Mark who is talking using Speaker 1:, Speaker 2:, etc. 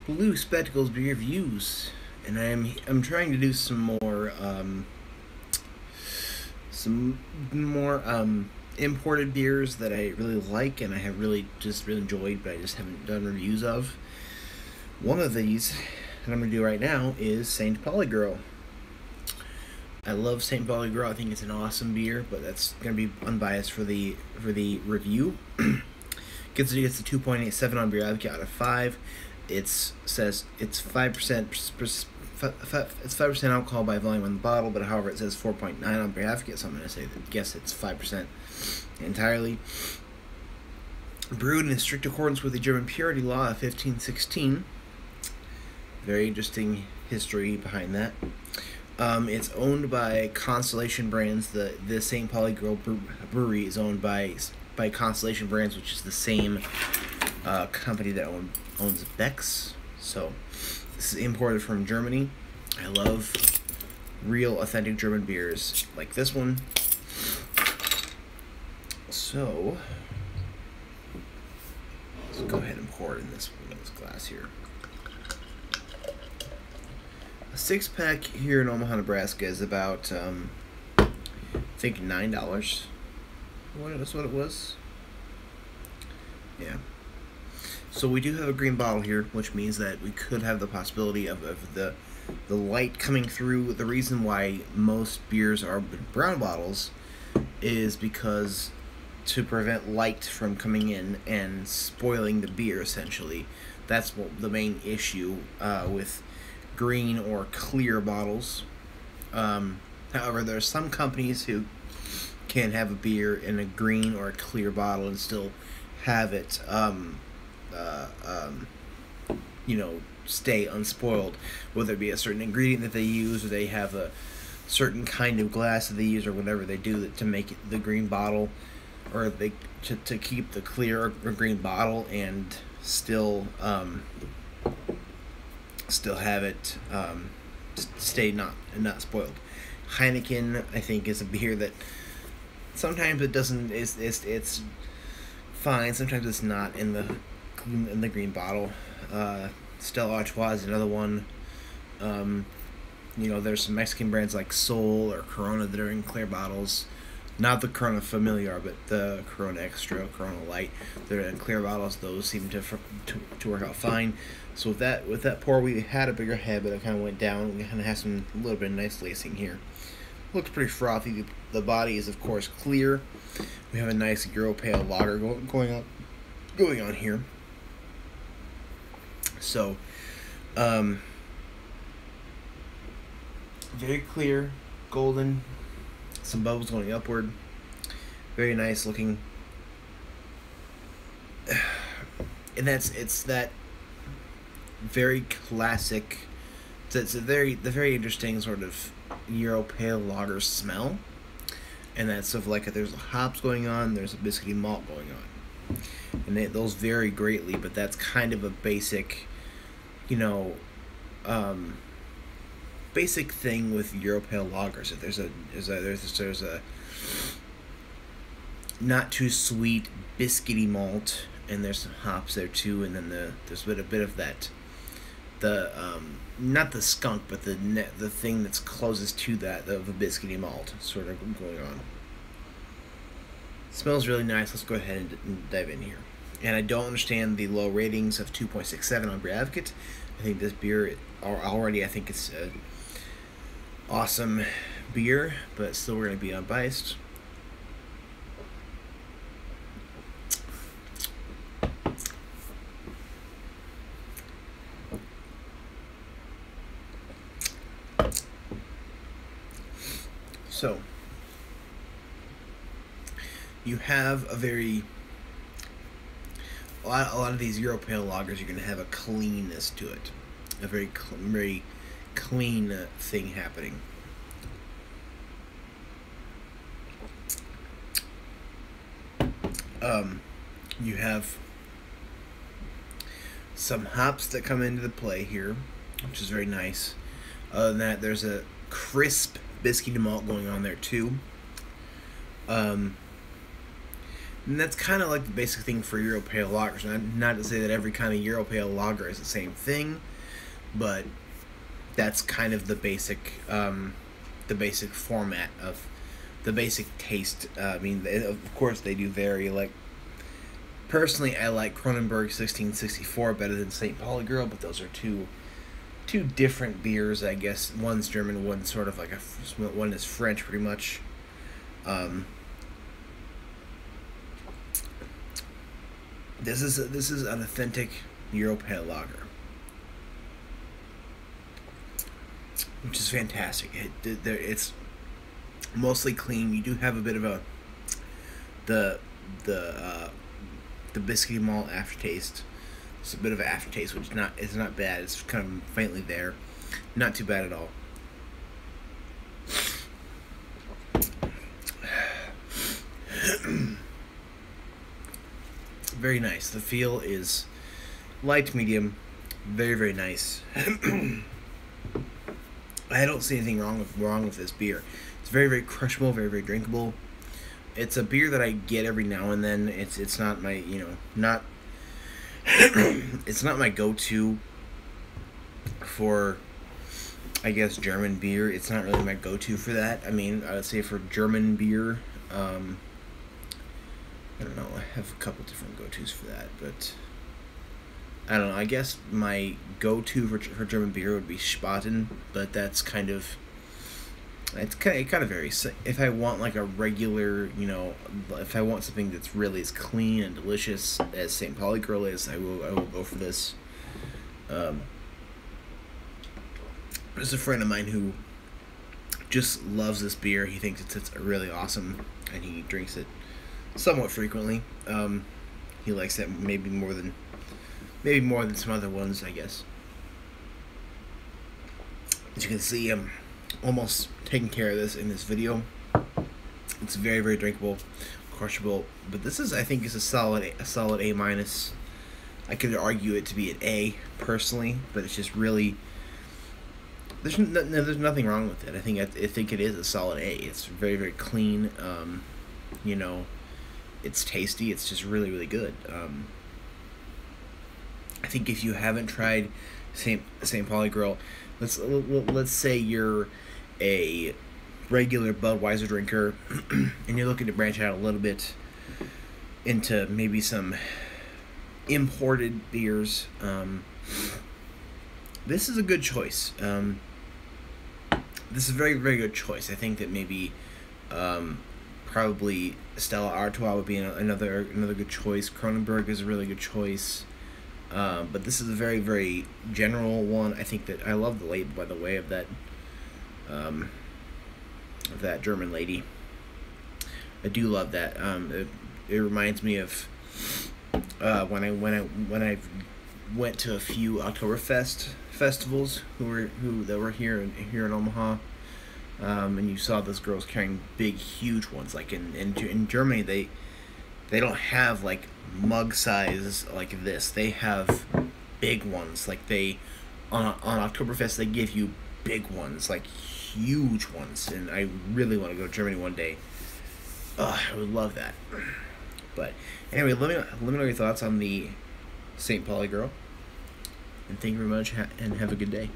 Speaker 1: Blue Spectacles beer reviews, and I'm trying to do some more imported beers that I really like and I have really enjoyed, but I just haven't done reviews of. One of these that I'm gonna do right now is Saint Pauli Girl. I love Saint Pauli Girl. I think it's an awesome beer, but that's gonna be unbiased for the review. Gets the 2.87 on Beer Advocate out of 5. It says it's 5%. It's 5% alcohol by volume on the bottle, but however it says 4.9 on Beer Advocate, so I'm gonna guess it's 5% entirely. Brewed in strict accordance with the German purity law of 1516. Very interesting history behind that. It's owned by Constellation Brands. The St. Pauli Girl Brewery is owned by Constellation Brands, which is the same company that owns Beck's. So this is imported from Germany. I love real authentic German beers like this one. So let's go ahead and pour it in this glass here. A 6-pack here in Omaha, Nebraska is about I think $9. That's what it was. Yeah. So we do have a green bottle here, which means that we could have the possibility of the light coming through. The reason why most beers are brown bottles is because to prevent light from coming in and spoiling the beer, essentially. That's the main issue with green or clear bottles. However, there are some companies who can have a beer in a green or a clear bottle and still have it stay unspoiled, whether it be a certain ingredient that they use, or they have a certain kind of glass that they use, or whatever they do to make it the green bottle, or to keep the clear or green bottle and still have it stay not spoiled. Heineken, I think, is a beer that sometimes it doesn't. It's fine. Sometimes it's not in the green bottle. Stella Artois is another one. There's some Mexican brands like Sol or Corona that are in clear bottles. Not the Corona Familiar, but the Corona Extra, Corona Light. They're in clear bottles. Those seem to work out fine. So with that pour, we had a bigger head, but it kind of went down. We kind of have a little bit of nice lacing here. Looks pretty frothy. The body is, of course, clear. We have a nice Euro Pale Lager going on here. So, very clear, golden, some bubbles going upward. Very nice looking. And it's that very classic. It's the very interesting sort of Euro Pale Lager smell, and that's sort of like there's hops going on, there's a biscuity malt going on, and those vary greatly. But that's kind of a basic, basic thing with Euro Pale Lagers. That there's a not too sweet biscuity malt, and there's some hops there too, and then there's a bit of that. Not the skunk, but the thing that's closest to that of a biscuity malt sort of going on. Smells really nice. Let's go ahead and dive in here. And I don't understand the low ratings of 2.67 on Beer Advocate. I think this beer already, I think it's an awesome beer, but still we're going to be unbiased. So, you have a lot of these Euro Pale Lagers, you're going to have a cleanness to it. A very clean thing happening. You have some hops that come into the play here, which is very nice. Other than that, there's a crisp biscuity malt going on there too. And that's kind of like the basic thing for Euro Pale lagers. Not to say that every kind of Euro Pale lager is the same thing, but that's kind of the basic format of the basic taste. I mean, of course, they do vary. Like, personally, I like Kronenbourg 1664 better than St. Pauli Girl, but those are two different beers, I guess. One's German, one's sort of like one is French, pretty much. This is an authentic Euro Pale lager, which is fantastic. It's mostly clean. You do have a bit of the biscuity malt aftertaste. It's a bit of an aftertaste, which is not bad. It's kind of faintly there, not too bad at all. Very nice. The feel is light medium, very nice. I don't see anything wrong with this beer. It's very crushable, very drinkable. It's a beer that I get every now and then. It's not my not it's not my go-to for, I guess, German beer. It's not really my go-to for that. I mean, I would say for German beer, I don't know. I have a couple different go-tos for that, but I don't know. I guess my go-to for German beer would be Spaten, but that's kind of it kind of varies. If I want like a regular, if I want something that's really as clean and delicious as St. Pauli Girl is, I will go for this. There's a friend of mine who just loves this beer. He thinks it's really awesome, and he drinks it somewhat frequently. He likes that maybe more than some other ones, I guess. As you can see, I'm almost taking care of this in this video. It's very drinkable, crushable, but this is, I think, is a solid A minus. I could argue it to be an A personally, but it's just really there's nothing wrong with it. I think it is a solid A. It's very clean. It's tasty. It's just really good. I think if you haven't tried St. Pauli Girl, let's say you're a regular Budweiser drinker and you're looking to branch out a little bit into maybe some imported beers, this is a good choice. This is a very good choice. I think that maybe probably Stella Artois would be another good choice. Kronenbourg is a really good choice. But this is a very general one. I think that I love the label, by the way, of that German lady. I do love that. It reminds me of when I went to a few Oktoberfest festivals that were here in Omaha. And you saw those girls carrying big, huge ones. Like in Germany, they don't have like mug size like this. They have big ones. Like on Oktoberfest, they give you big ones, like huge ones. And I really want to go to Germany one day. I would love that. But anyway, let me know your thoughts on the St. Pauli Girl. And thank you very much, and have a good day.